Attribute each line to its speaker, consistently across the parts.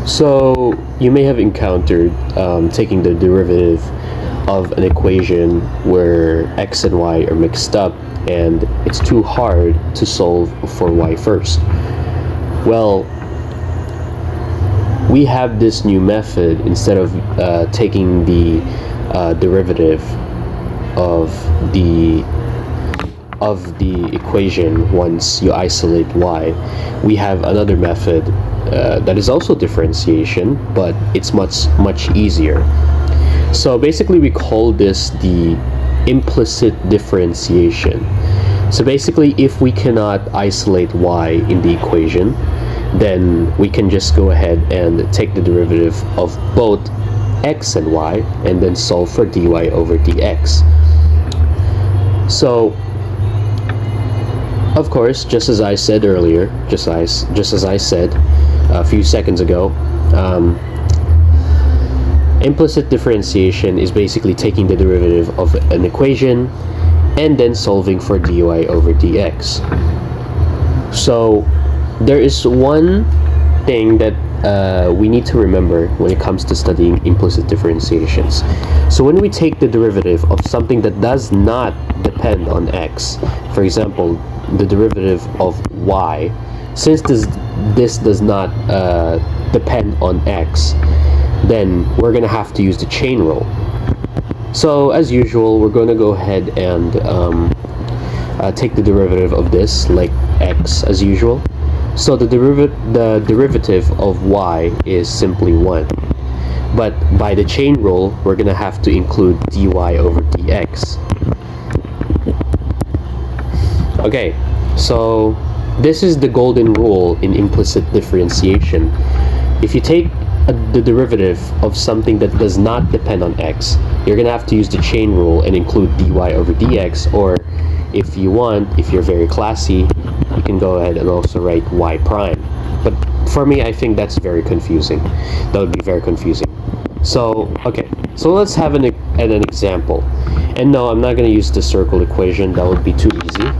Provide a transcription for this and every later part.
Speaker 1: So you may have encountered taking the derivative of an equation where x and y are mixed up and it's too hard to solve for y first. Well, we have this new method. Instead of taking the derivative of the equation once you isolate y, we have another method that is also differentiation, but it's much easier. So basically we call this the implicit differentiation. So basically, if we cannot isolate y in the equation, then we can just go ahead and take the derivative of both x and y and then solve for dy over dx. So of course, just as I said earlier, just as I said a few seconds ago, implicit differentiation is basically taking the derivative of an equation and then solving for dy over dx. So there is one thing that we need to remember when it comes to studying implicit differentiations. So when we take the derivative of something that does not depend on x, for example, the derivative of y, since this does not depend on x, then we're going to have to use the chain rule. So as usual, we're going to go ahead and take the derivative of this, like x as usual. So the derivative of y is simply 1. But by the chain rule, we're going to have to include dy over dx. Okay, so this is the golden rule in implicit differentiation. If you take the derivative of something that does not depend on x, you're going to have to use the chain rule and include dy over dx, or if you want, if you're very classy, you can go ahead and also write y prime. But for me, I think that's very confusing. That would be very confusing. So, okay, so let's have an example. And no, I'm not going to use the circle equation. That would be too easy.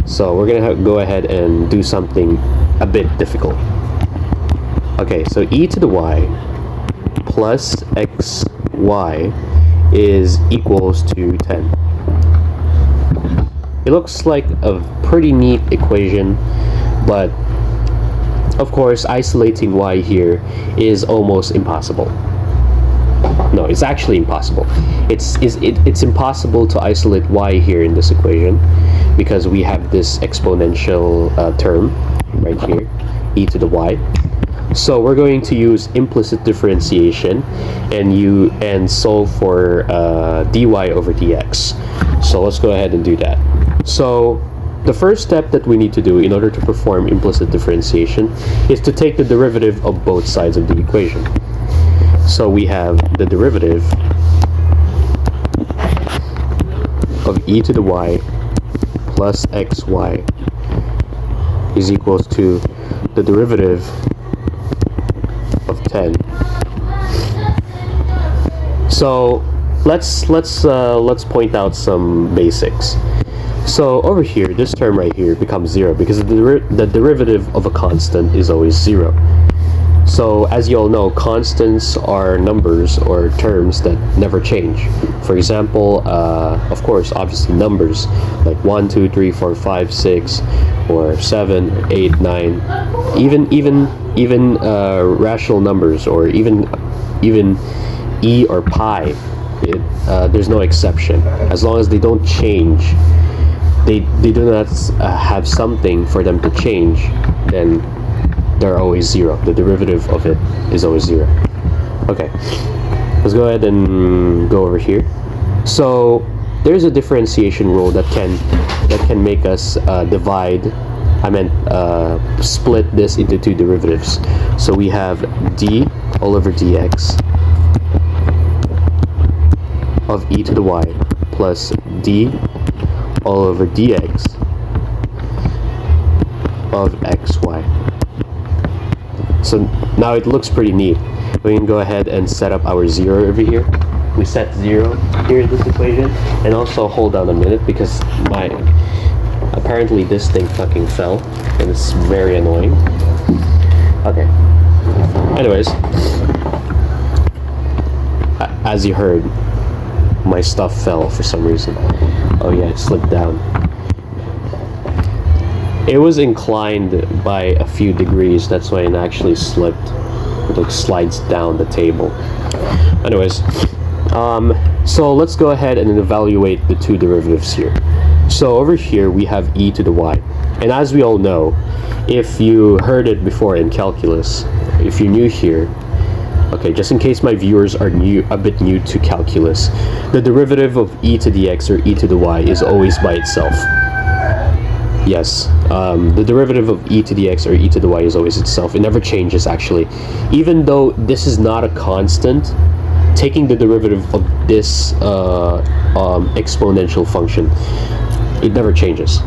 Speaker 1: So we're going to go ahead and do something a bit difficult. Okay, so e to the y plus xy is equals to 10. It looks like a pretty neat equation, but of course isolating y here is almost impossible. No, it's actually impossible. It's impossible to isolate y here in this equation because we have this exponential term right here, e to the y. So we're going to use implicit differentiation and solve for dy over dx. So let's go ahead and do that. So the first step that we need to do in order to perform implicit differentiation is to take the derivative of both sides of the equation. So we have the derivative of e to the y plus xy is equals to the derivative of 10. So let's point out some basics. So over here, this term right here becomes 0 because the derivative of a constant is always 0. So as you all know, constants are numbers or terms that never change. For example, of course, obviously numbers like 1, 2, 3, 4, 5, 6, or 7, or 8, 9, even rational numbers, or even e or pi. There's no exception. As long as they don't change, they do not have something for them to change, then they're always 0. The derivative of it is always 0. Okay, let's go ahead and go over here. So there's a differentiation rule that can make us split this into two derivatives. So we have d all over dx of e to the y plus d all over dx of xy. So now it looks pretty neat. We can go ahead and set up our 0 over here. We set 0 here in this equation, and also hold on a minute because apparently this thing fucking fell and it's very annoying. Okay, Anyways, as you heard, my stuff fell for some reason. Oh yeah, it slipped down. It was inclined by a few degrees, that's why it actually slipped. It like slides down the table. Anyways, so let's go ahead and evaluate the two derivatives here. So over here we have e to the y, and as we all know, if you heard it before in calculus, if you're new here, okay, just in case my viewers are a bit new to calculus, the derivative of e to the x or e to the y is always by itself. Yes, the derivative of e to the x or e to the y is always itself. It never changes, actually. Even though this is not a constant, taking the derivative of this exponential function, it never changes.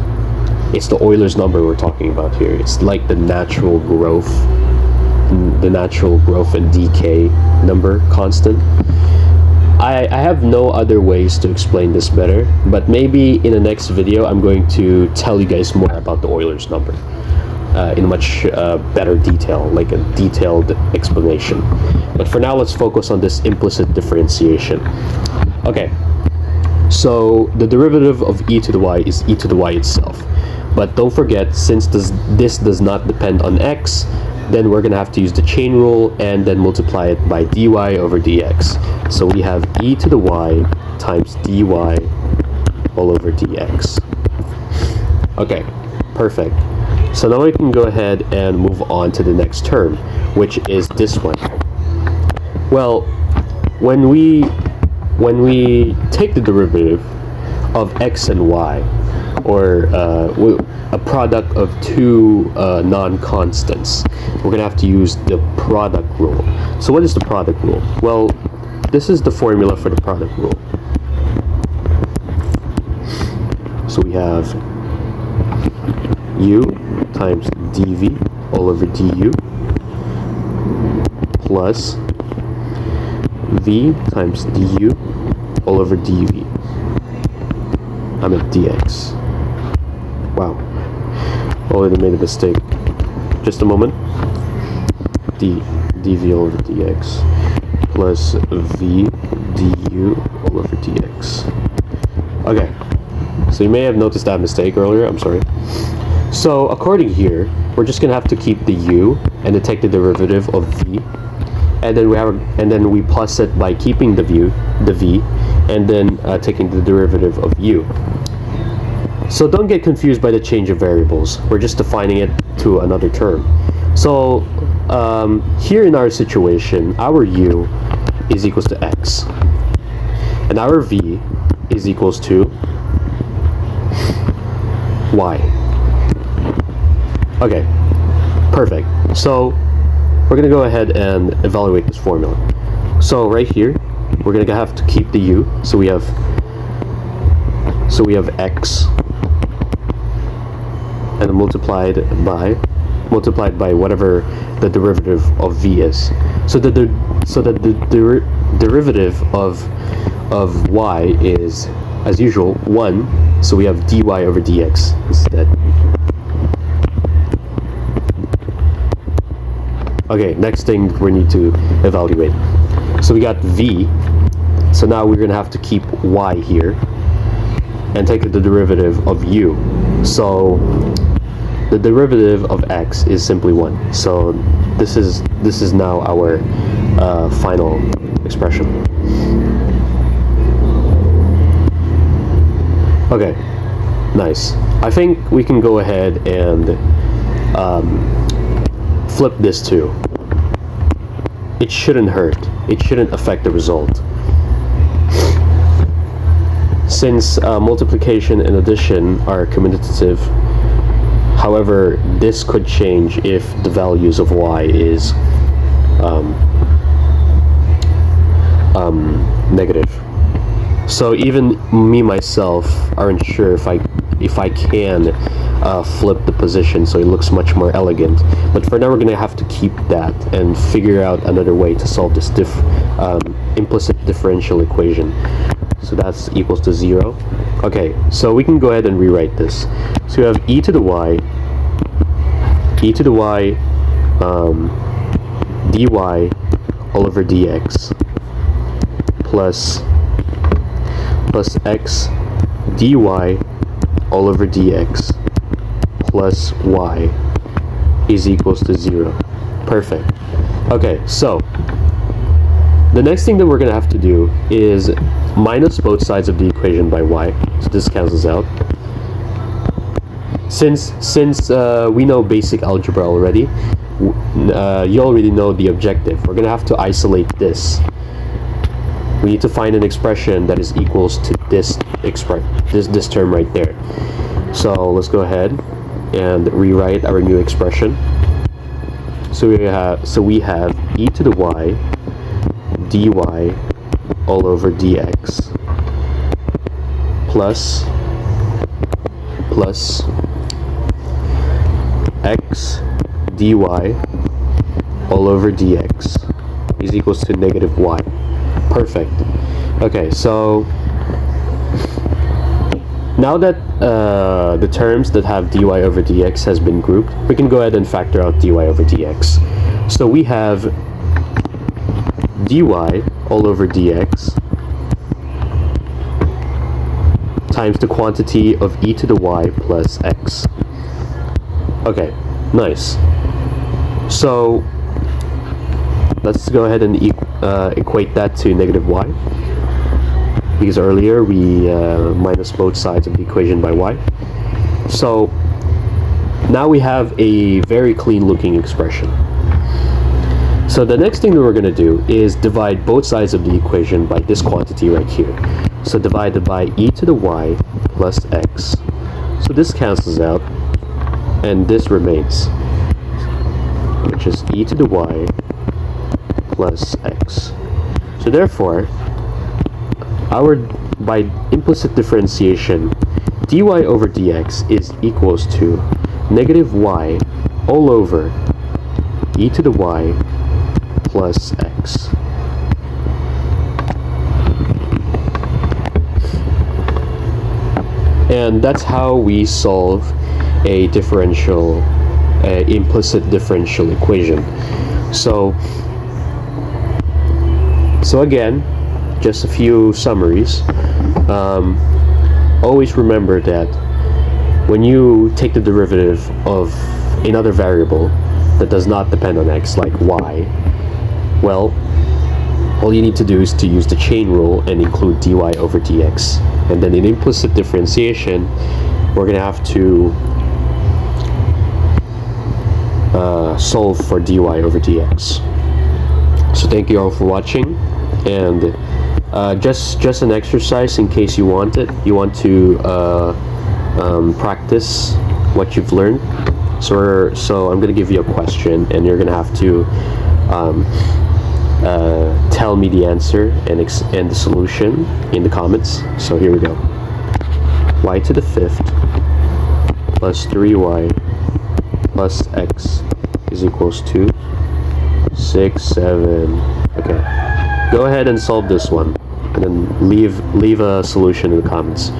Speaker 1: It's the Euler's number we're talking about here. It's like the natural growth and decay number constant. I have no other ways to explain this better, but maybe in the next video I'm going to tell you guys more about the Euler's number in much better detail, like a detailed explanation. But for now, let's focus on this implicit differentiation. Okay, so the derivative of e to the y is e to the y itself. But don't forget, since this does not depend on x, then we're going to have to use the chain rule and then multiply it by dy over dx. So we have e to the y times dy all over dx. Okay, perfect. So now we can go ahead and move on to the next term, which is this one. Well, when we take the derivative of x and y, or a product of two non-constants, we're going to have to use the product rule. So what is the product rule? Well, this is the formula for the product rule. So we have u times dv all over du plus v times du all over dv. I'm at dx. Wow. Oh, I made a mistake. Just a moment. dv all over dx plus v du all over dx. Okay. So you may have noticed that mistake earlier. I'm sorry. So according here, we're just gonna have to keep the u and then take the derivative of v, and then we plus it by keeping the v, and then taking the derivative of u. So don't get confused by the change of variables. We're just defining it to another term. So here in our situation, our u is equals to x, and our v is equals to y. Okay, perfect. So we're gonna go ahead and evaluate this formula. So right here, we're gonna have to keep the u. So we have x and multiplied by whatever the derivative of v is. So the derivative of y is, as usual, 1. So we have dy over dx instead. Okay, next thing we need to evaluate. So we got v. So now we're gonna have to keep y here and take the derivative of u. So the derivative of x is simply 1. So this is now our final expression. Okay, nice. I think we can go ahead and flip this too. It shouldn't hurt. It shouldn't affect the result. Since multiplication and addition are commutative, however, this could change if the values of y is negative. So even me myself aren't sure if I can flip the position so it looks much more elegant. But for now, we're gonna have to keep that and figure out another way to solve this implicit differential equation. So that's equals to 0. Okay, so we can go ahead and rewrite this. So we have e to the y dy all over dx plus x dy all over dx plus y is equals to 0. Perfect. Okay, so the next thing that we're going to have to do is minus both sides of the equation by y. So this cancels out. Since we know basic algebra already, you already know the objective. We're going to have to isolate this. We need to find an expression that is equals to this term right there. So let's go ahead and rewrite our new expression. So we have e to the y dy all over dx plus x dy all over dx is equals to negative y. Perfect. Okay, so now that the terms that have dy over dx has been grouped, we can go ahead and factor out dy over dx. So we have dy all over dx times the quantity of e to the y plus x. Okay, nice. So let's go ahead and equate that to negative y, because earlier we minus both sides of the equation by y. So now we have a very clean looking expression. So the next thing that we're going to do is divide both sides of the equation by this quantity right here. So divided by e to the y plus x. So this cancels out, and this remains, which is e to the y plus x. So therefore, by implicit differentiation, dy over dx is equals to negative y all over e to the y plus x. And that's how we solve a implicit differential equation. So again, just a few summaries. Always remember that when you take the derivative of another variable that does not depend on x, like y, well, all you need to do is to use the chain rule and include dy over dx. And then in implicit differentiation, we're going to have to solve for dy over dx. So thank you all for watching, and just an exercise in case you want to practice what you've learned. So I'm going to give you a question, and you're going to have to tell me the answer and the solution in the comments. So here we go. Y to the 5th plus 3y plus x is equals to 6, 7. Okay. Go ahead and solve this one, and then leave a solution in the comments.